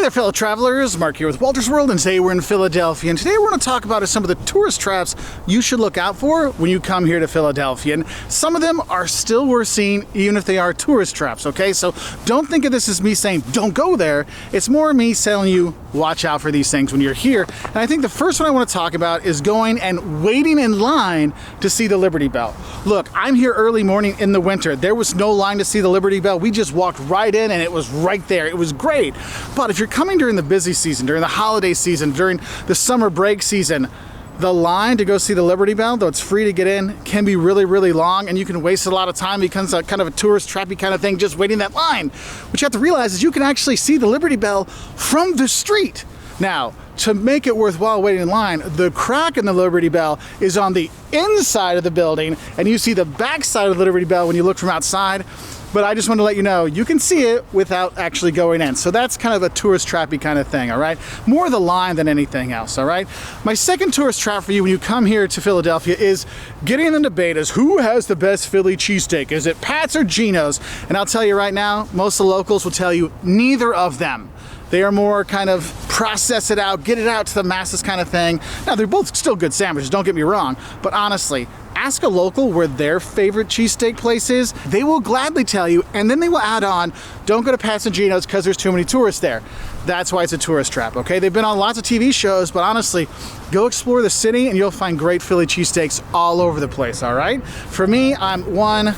there, fellow travelers. Mark here with Wolters World, and today we're in Philadelphia. And today we're going to talk about some of the tourist traps you should look out for when you come here to Philadelphia. And some of them are still worth seeing, even if they are tourist traps, okay? So don't think of this as me saying, don't go there. It's more me telling you, watch out for these things when you're here. And I think the first one I want to talk about is going and waiting in line to see the Liberty Bell. Look, I'm here early morning in the winter. There was no line to see the Liberty Bell. We just walked right in and it was right there. It was great. But if you're coming during the busy season, during the holiday season, during the summer break season, the line to go see the Liberty Bell, though it's free to get in, can be really, really long, and you can waste a lot of time. It becomes a kind of a tourist trappy kind of thing, just waiting that line. What you have to realize is you can actually see the Liberty Bell from the street. Now, to make it worthwhile waiting in line, the crack in the Liberty Bell is on the inside of the building, and you see the back side of the Liberty Bell when you look from outside. But I just want to let you know, you can see it without actually going in. So that's kind of a tourist trappy kind of thing, all right? More the line than anything else, all right? My second tourist trap for you when you come here to Philadelphia is getting in the debate as who has the best Philly cheesesteak? Is it Pat's or Geno's? And I'll tell you right now, most of the locals will tell you neither of them. They are more kind of process it out, get it out to the masses kind of thing. Now, they're both still good sandwiches, don't get me wrong, but honestly, ask a local where their favorite cheesesteak place is. They will gladly tell you, and then they will add on, don't go to Pat's and Geno's because there's too many tourists there. That's why it's a tourist trap, okay? They've been on lots of TV shows, but honestly, go explore the city and you'll find great Philly cheesesteaks all over the place, all right? For me, I'm one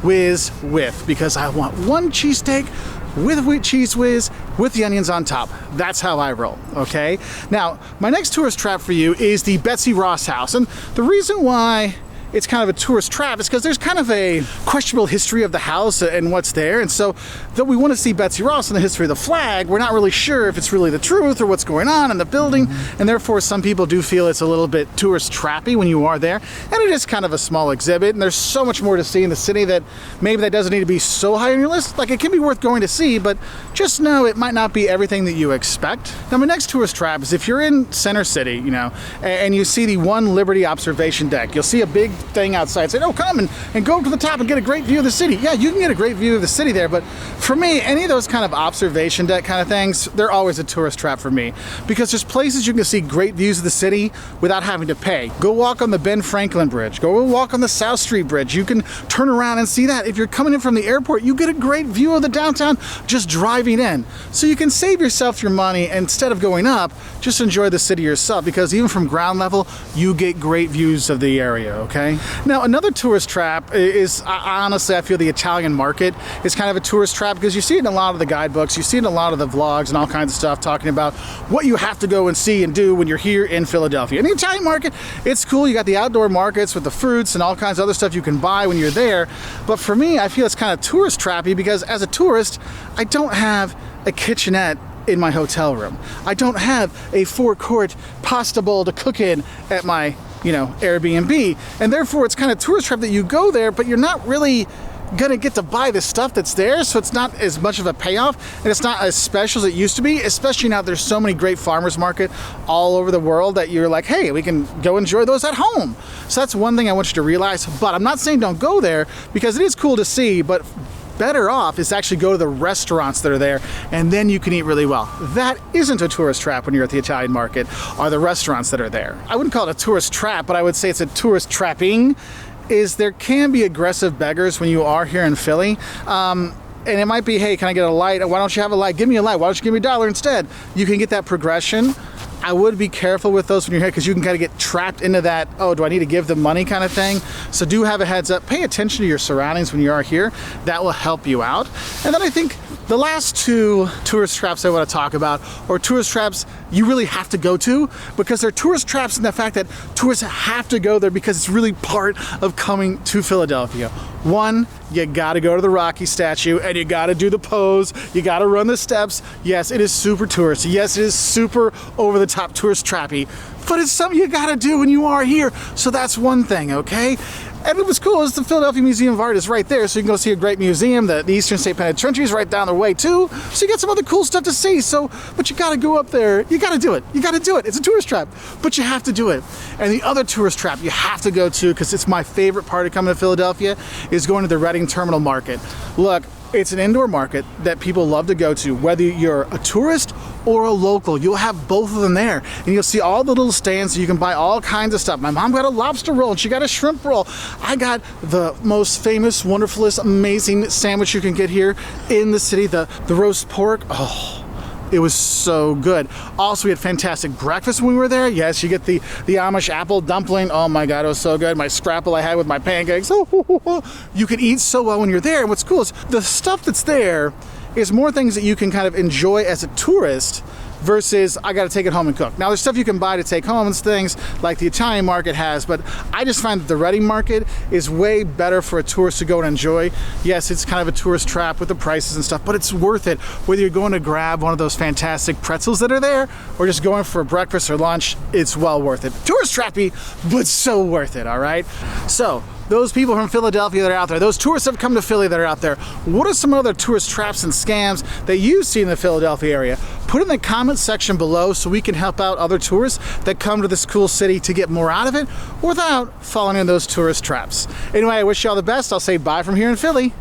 whiz with, because I want one cheesesteak with cheese whiz with the onions on top. That's how I roll, okay? Now, my next tourist trap for you is the Betsy Ross house. And the reason why it's kind of a tourist trap is because there's kind of a questionable history of the house and what's there. And so, though we want to see Betsy Ross and the history of the flag, we're not really sure if it's really the truth or what's going on in the building. And therefore, some people do feel it's a little bit tourist trappy when you are there. And it is kind of a small exhibit. And there's so much more to see in the city that maybe that doesn't need to be so high on your list. Like, it can be worth going to see, but just know it might not be everything that you expect. Now, my next tourist trap is if you're in Center City, you know, and you see the One Liberty observation deck, you'll see a big thing outside saying, oh, come and go up to the top and get a great view of the city. Yeah, you can get a great view of the city there, but for me, any of those kind of observation deck kind of things, they're always a tourist trap for me, because there's places you can see great views of the city without having to pay. Go walk on the Ben Franklin Bridge. Go walk on the South Street Bridge. You can turn around and see that. If you're coming in from the airport, you get a great view of the downtown just driving in. So you can save yourself your money, and instead of going up, just enjoy the city yourself, because even from ground level, you get great views of the area, okay? Now, another tourist trap is, honestly, I feel the Italian market is kind of a tourist trap, because you see it in a lot of the guidebooks, you see it in a lot of the vlogs and all kinds of stuff talking about what you have to go and see and do when you're here in Philadelphia. And the Italian market, it's cool. You got the outdoor markets with the fruits and all kinds of other stuff you can buy when you're there. But for me, I feel it's kind of tourist trappy, because as a tourist, I don't have a kitchenette in my hotel room. I don't have a four-quart pasta bowl to cook in at my Airbnb, and therefore it's kind of tourist trap that you go there, but you're not really gonna get to buy the stuff that's there, so it's not as much of a payoff, and it's not as special as it used to be, especially now there's so many great farmers market all over the world that you're like, hey, we can go enjoy those at home. So that's one thing I want you to realize, but I'm not saying don't go there, because it is cool to see, but better off is to actually go to the restaurants that are there, and then you can eat really well. That isn't a tourist trap when you're at the Italian market, are the restaurants that are there. I wouldn't call it a tourist trap, but I would say it's a tourist trapping, is there can be aggressive beggars when you are here in Philly. And it might be, hey, can I get a light? Why don't you have a light? Give me a light. Why don't you give me $1 instead? You can get that progression. I would be careful with those when you're here, because you can kind of get trapped into that, oh, do I need to give them money kind of thing? So do have a heads up. Pay attention to your surroundings when you are here. That will help you out. And then I think the last two tourist traps I want to talk about are tourist traps you really have to go to, because they're tourist traps in the fact that tourists have to go there because it's really part of coming to Philadelphia. One, you gotta go to the Rocky statue and you gotta do the pose, you gotta run the steps. Yes, it is super touristy. Yes, it is super over the top tourist trappy, but it's something you gotta do when you are here. So that's one thing, okay? And it was cool, is the Philadelphia Museum of Art is right there, so you can go see a great museum. The Eastern State Penitentiary is right down the way too, so you got some other cool stuff to see. So, but you gotta go up there, you gotta do it, you gotta do it. It's a tourist trap, but you have to do it. And the other tourist trap you have to go to, because it's my favorite part of coming to Philadelphia, is going to the Reading Terminal Market. Look, It's an indoor market that people love to go to, whether you're a tourist or a local. You'll have both of them there, and you'll see all the little stands so you can buy all kinds of stuff. My mom got a lobster roll and she got a shrimp roll. I got the most famous, wonderfulest, amazing sandwich you can get here in the city, the roast pork. Oh, it was so good. Also, we had fantastic breakfast when we were there. Yes, you get the Amish apple dumpling. Oh my God, it was so good. My scrapple I had with my pancakes. You can eat so well when you're there. And what's cool is the stuff that's there is more things that you can kind of enjoy as a tourist versus I got to take it home and cook. Now, there's stuff you can buy to take home and things like the Italian market has, but I just find that the Reading market is way better for a tourist to go and enjoy. Yes, it's kind of a tourist trap with the prices and stuff, but it's worth it. Whether you're going to grab one of those fantastic pretzels that are there or just going for breakfast or lunch, it's well worth it. Tourist trappy, but so worth it, all right? So, those people from Philadelphia that are out there, those tourists that have come to Philly that are out there, what are some other tourist traps and scams that you see in the Philadelphia area? Put in the comment section below so we can help out other tourists that come to this cool city to get more out of it without falling in those tourist traps. Anyway, I wish you all the best. I'll say bye from here in Philly.